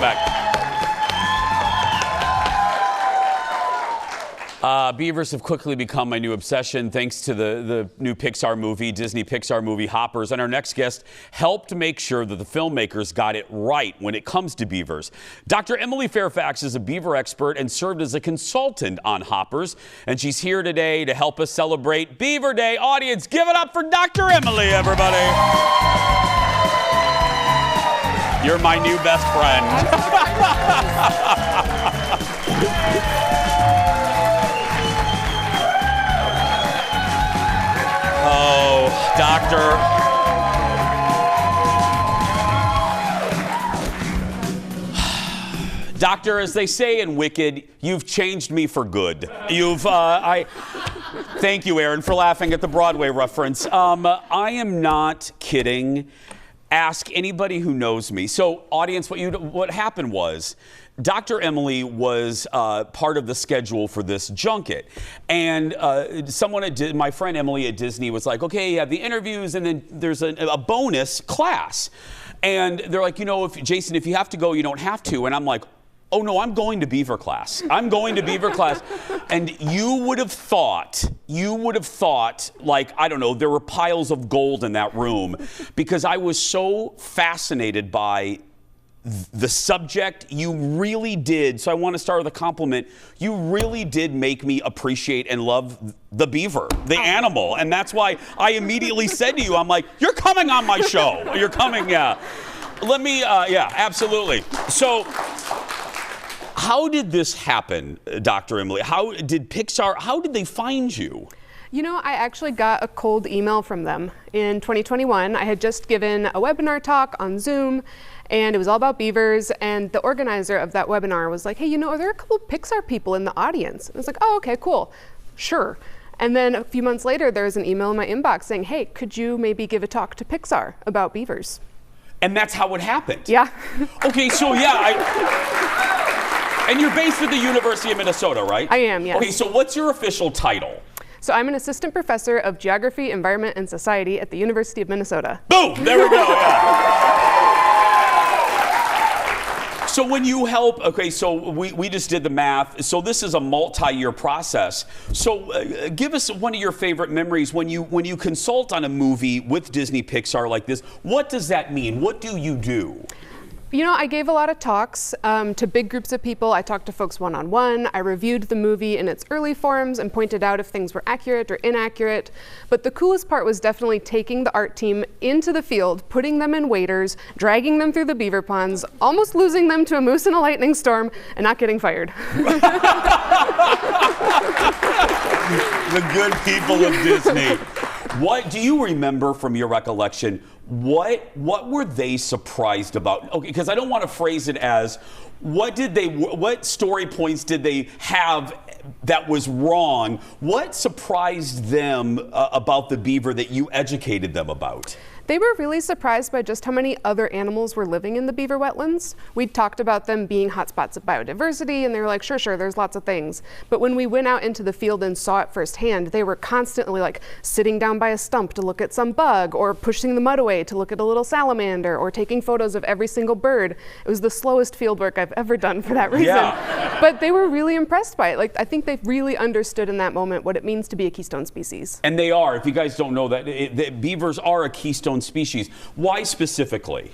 back. Beavers have quickly become my new obsession thanks to the new Pixar movie, Disney Pixar movie Hoppers. And our next guest helped make sure that the filmmakers got it right when it comes to beavers. Dr. Emily Fairfax is a beaver expert and served as a consultant on Hoppers. And she's here today to help us celebrate Beaver Day. Audience, give it up for Dr. Emily, everybody. You're my new best friend. Oh, Doctor. Doctor, as they say in Wicked, you've changed me for good. Thank you, Aaron, for laughing at the Broadway reference. I am not kidding. Ask anybody who knows me. So, audience, what happened was, Dr. Emily was part of the schedule for this junket. And my friend Emily at Disney was like, okay, you have the interviews, and then there's a bonus class. And they're like, Jason, if you have to go, you don't have to. And I'm like, oh, no, I'm going to Beaver class. I'm going to Beaver class. And you would have thought, like, I don't know, there were piles of gold in that room because I was so fascinated by the subject. You really did. So I want to start with a compliment. You really did make me appreciate and love the beaver, the animal. And that's why I immediately said to you, I'm like, you're coming on my show. You're coming, yeah. Let me, yeah, absolutely. So how did this happen, Dr. Emily? How did they find you? I actually got a cold email from them in 2021. I had just given a webinar talk on Zoom, and it was all about beavers, and the organizer of that webinar was like, hey, are there a couple Pixar people in the audience? And I was like, oh, okay, cool, sure. And then a few months later, there was an email in my inbox saying, hey, could you maybe give a talk to Pixar about beavers? And that's how it happened? Yeah. Okay, so and you're based at the University of Minnesota, right? I am, yes. Okay, so what's your official title? So I'm an assistant professor of geography, environment, and society at the University of Minnesota. Boom! There we go, yeah. So when you help, okay, so we just did the math. So this is a multi-year process. So give us one of your favorite memories when you consult on a movie with Disney Pixar like this. What does that mean? What do you do? I gave a lot of talks to big groups of people. I talked to folks one-on-one. I reviewed the movie in its early forms and pointed out if things were accurate or inaccurate. But the coolest part was definitely taking the art team into the field, putting them in waders, dragging them through the beaver ponds, almost losing them to a moose in a lightning storm, and not getting fired. The good people of Disney. What do you remember from your recollection? What were they surprised about? Okay, because I don't want to phrase it as what story points did they have that was wrong? What surprised them about the beaver that you educated them about? They were really surprised by just how many other animals were living in the beaver wetlands. We talked about them being hotspots of biodiversity, and they were like, sure, there's lots of things. But when we went out into the field and saw it firsthand, they were constantly like sitting down by a stump to look at some bug, or pushing the mud away to look at a little salamander, or taking photos of every single bird. It was the slowest field work I've ever done for that reason. Yeah. But they were really impressed by it. Like, I think they really understood in that moment what it means to be a keystone species. And they are. If you guys don't know that, beavers are a keystone species. Why specifically?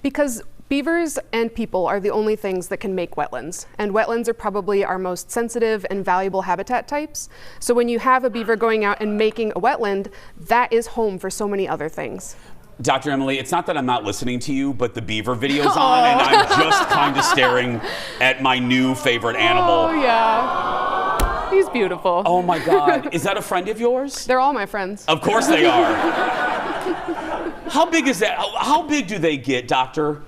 Because beavers and people are the only things that can make wetlands, and wetlands are probably our most sensitive and valuable habitat types. So when you have a beaver going out and making a wetland, that is home for so many other things. Dr. Emily, it's not that I'm not listening to you, but the beaver video's on, and I'm just kind of staring at my new favorite animal. Oh, yeah. He's beautiful. Oh, my God. Is that a friend of yours? They're all my friends. Of course they are. How big is that? How big do they get, Doctor?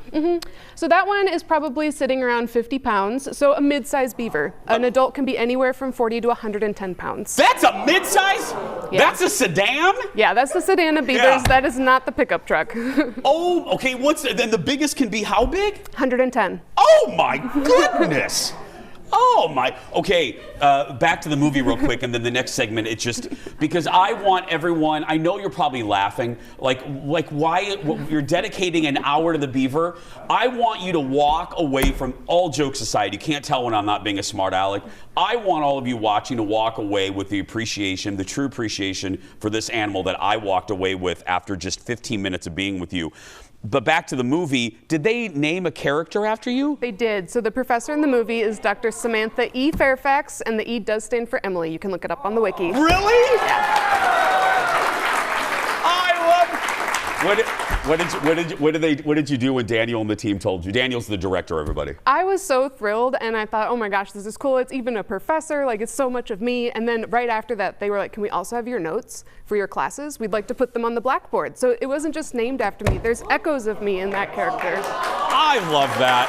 So that one is probably sitting around 50 pounds, so a mid-sized beaver. An adult can be anywhere from 40 to 110 pounds. That's a mid-size? Yeah. That's a sedan? Yeah, that's the sedan of beavers. Yeah. That is not the pickup truck. Oh, okay. Then the biggest can be how big? 110. Oh, my goodness. Oh my, okay, back to the movie real quick, and then the next segment, it's just, because I want everyone, I know you're probably laughing, like why, you're dedicating an hour to the beaver. I want you to walk away from, all jokes aside, you can't tell when I'm not being a smart aleck. I want all of you watching to walk away with the appreciation, the true appreciation for this animal that I walked away with after just 15 minutes of being with you. But back to the movie, did they name a character after you? They did. So the professor in the movie is Dr. Samantha E. Fairfax, and the E does stand for Emily. You can look it up on the wiki. Really? Yeah. What did you do when Daniel and the team told you? Daniel's the director, everybody. I was so thrilled, and I thought, oh my gosh, this is cool. It's even a professor. Like, it's so much of me. And then right after that, they were like, can we also have your notes for your classes? We'd like to put them on the blackboard. So it wasn't just named after me. There's echoes of me in that character. I love that.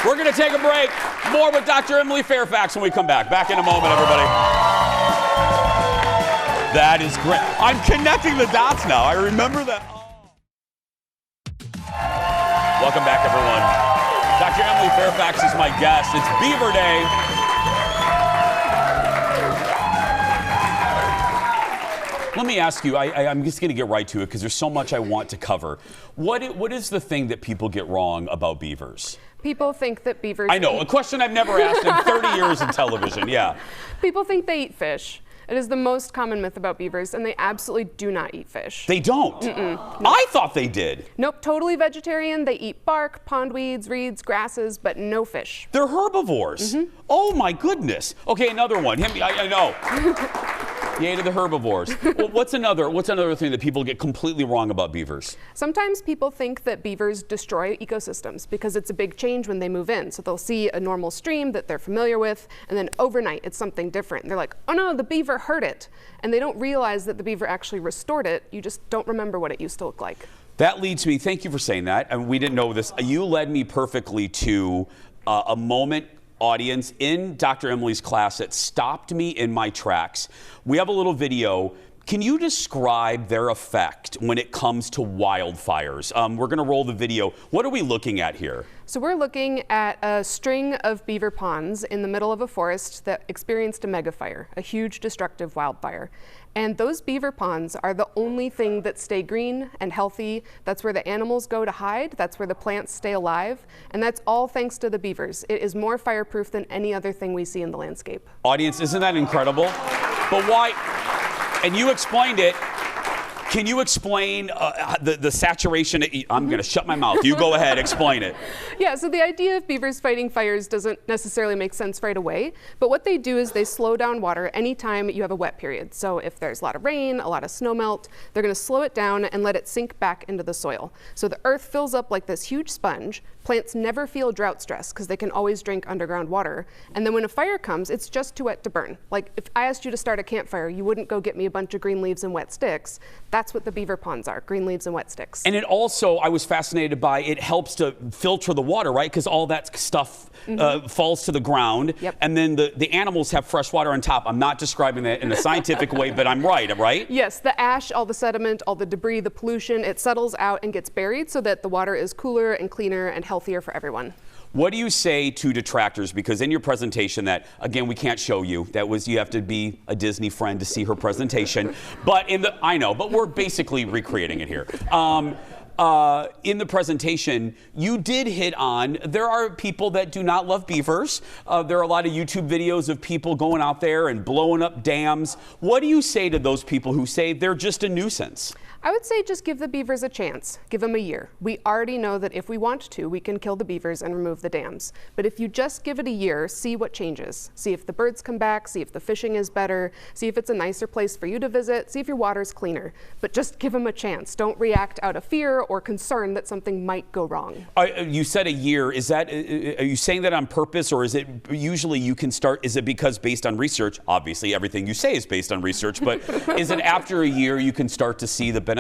We're going to take a break. More with Dr. Emily Fairfax when we come back. Back in a moment, everybody. That is great. I'm connecting the dots now. I remember that. Welcome back, everyone. Dr. Emily Fairfax is my guest. It's Beaver Day. Let me ask you, I'm just going to get right to it because there's so much I want to cover. What is the thing that people get wrong about beavers? People think that beavers I know, a question I've never asked in 30 years in television, yeah. People think they eat fish. It is the most common myth about beavers, and they absolutely do not eat fish. They don't? Nope. I thought they did. Nope, totally vegetarian. They eat bark, pondweeds, reeds, grasses, but no fish. They're herbivores. Oh my goodness. Okay, another one. I know. Yay to the herbivores. Well, what's another thing that people get completely wrong about beavers? Sometimes people think that beavers destroy ecosystems because it's a big change when they move in. So they'll see a normal stream that they're familiar with, and then overnight it's something different. And they're like, oh no, the beaver hurt it. And they don't realize that the beaver actually restored it. You just don't remember what it used to look like. That leads me, thank you for saying that. And we didn't know this. You led me perfectly to a moment, audience, in Dr. Emily's class that stopped me in my tracks. We have a little video. Can you describe their effect when it comes to wildfires? We're going to roll the video. What are we looking at here? So we're looking at a string of beaver ponds in the middle of a forest that experienced a megafire, a huge destructive wildfire. And those beaver ponds are the only thing that stay green and healthy. That's where the animals go to hide. That's where the plants stay alive. And that's all thanks to the beavers. It is more fireproof than any other thing we see in the landscape. Audience, isn't that incredible? But why? And you explained it. Can you explain the saturation? I'm going to shut my mouth. You go ahead, explain it. Yeah, so the idea of beavers fighting fires doesn't necessarily make sense right away. But what they do is they slow down water anytime you have a wet period. So if there's a lot of rain, a lot of snow melt, they're going to slow it down and let it sink back into the soil. So the earth fills up like this huge sponge. Plants never feel drought stress because they can always drink underground water. And then when a fire comes, it's just too wet to burn. Like if I asked you to start a campfire, you wouldn't go get me a bunch of green leaves and wet sticks. That's what the beaver ponds are, green leaves and wet sticks. And it also, I was fascinated by, it helps to filter the water, right? Because all that stuff falls to the ground. Yep. And then the animals have fresh water on top. I'm not describing that in a scientific way, but I'm right? Yes, the ash, all the sediment, all the debris, the pollution, it settles out and gets buried so that the water is cooler and cleaner and healthier for everyone. What do you say to detractors? Because in your presentation that, again, we can't show you. That was, you have to be a Disney friend to see her presentation. But I know, but we're basically recreating it here. In the presentation, you did hit on, there are people that do not love beavers. There are a lot of YouTube videos of people going out there and blowing up dams. What do you say to those people who say they're just a nuisance? I would say just give the beavers a chance. Give them a year. We already know that if we want to, we can kill the beavers and remove the dams. But if you just give it a year, see what changes. See if the birds come back, see if the fishing is better, see if it's a nicer place for you to visit, see if your water's cleaner. But just give them a chance. Don't react out of fear or concern that something might go wrong. You said a year. Is that, are you saying that on purpose, or is it usually you can start, is it because based on research, obviously everything you say is based on research, but is it after a year you can start to see the benefits?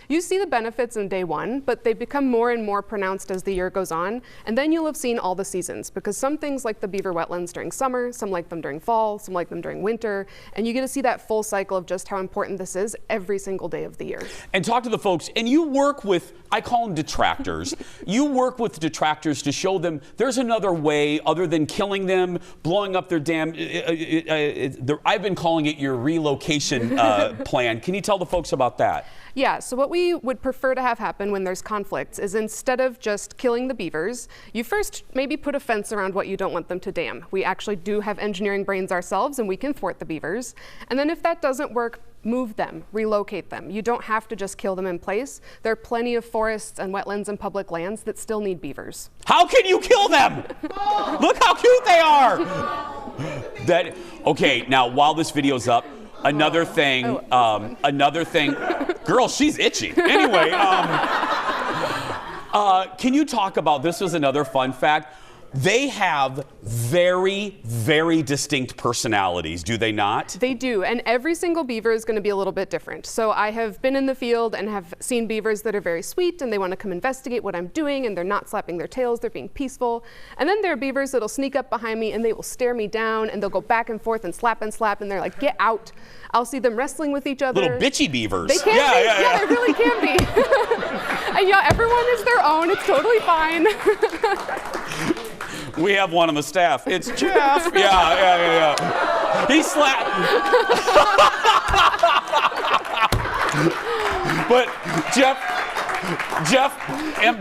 You see the benefits in day one, but they become more and more pronounced as the year goes on. And then you'll have seen all the seasons, because some things like the beaver wetlands during summer, some like them during fall, some like them during winter. And you get to see that full cycle of just how important this is every single day of the year. And talk to the folks, and you work with with, I call them detractors. You work with detractors to show them there's another way other than killing them, blowing up their dam. I've been calling it your relocation plan. Can you tell the folks about that? Yeah, so what we would prefer to have happen when there's conflicts is instead of just killing the beavers, you first maybe put a fence around what you don't want them to dam. We actually do have engineering brains ourselves and we can thwart the beavers. And then if that doesn't work, move them, relocate them. You don't have to just kill them in place. There are plenty of forests and wetlands and public lands that still need beavers. How can you kill them? Look how cute they are. Okay, now while this video's up, another thing, girl, she's itchy. Anyway, can you talk about, this was another fun fact, they have very, very distinct personalities, do they not? They do, and every single beaver is going to be a little bit different. So I have been in the field and have seen beavers that are very sweet and they want to come investigate what I'm doing and they're not slapping their tails, they're being peaceful. And then there are beavers that'll sneak up behind me and they will stare me down and they'll go back and forth and slap and they're like, get out. I'll see them wrestling with each other. Little bitchy beavers. They can be. Yeah, they really can be. And yeah, everyone is their own. It's totally fine. We have one on the staff. It's Jeff. Yeah. He slapped. But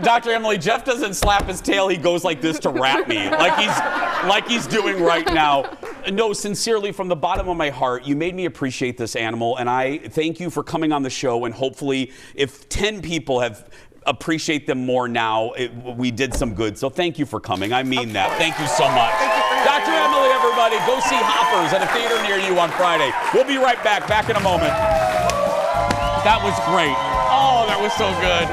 Dr. Emily, Jeff doesn't slap his tail. He goes like this to rat me, like he's doing right now. No, sincerely, from the bottom of my heart, you made me appreciate this animal, and I thank you for coming on the show. And hopefully, if 10 people appreciate them more now, we did some good. So thank you for coming. I mean that. Thank you so much. Dr. Emily, everybody, go see Hoppers at a theater near you on Friday. We'll be right back in a moment. That was great. Oh, that was so good.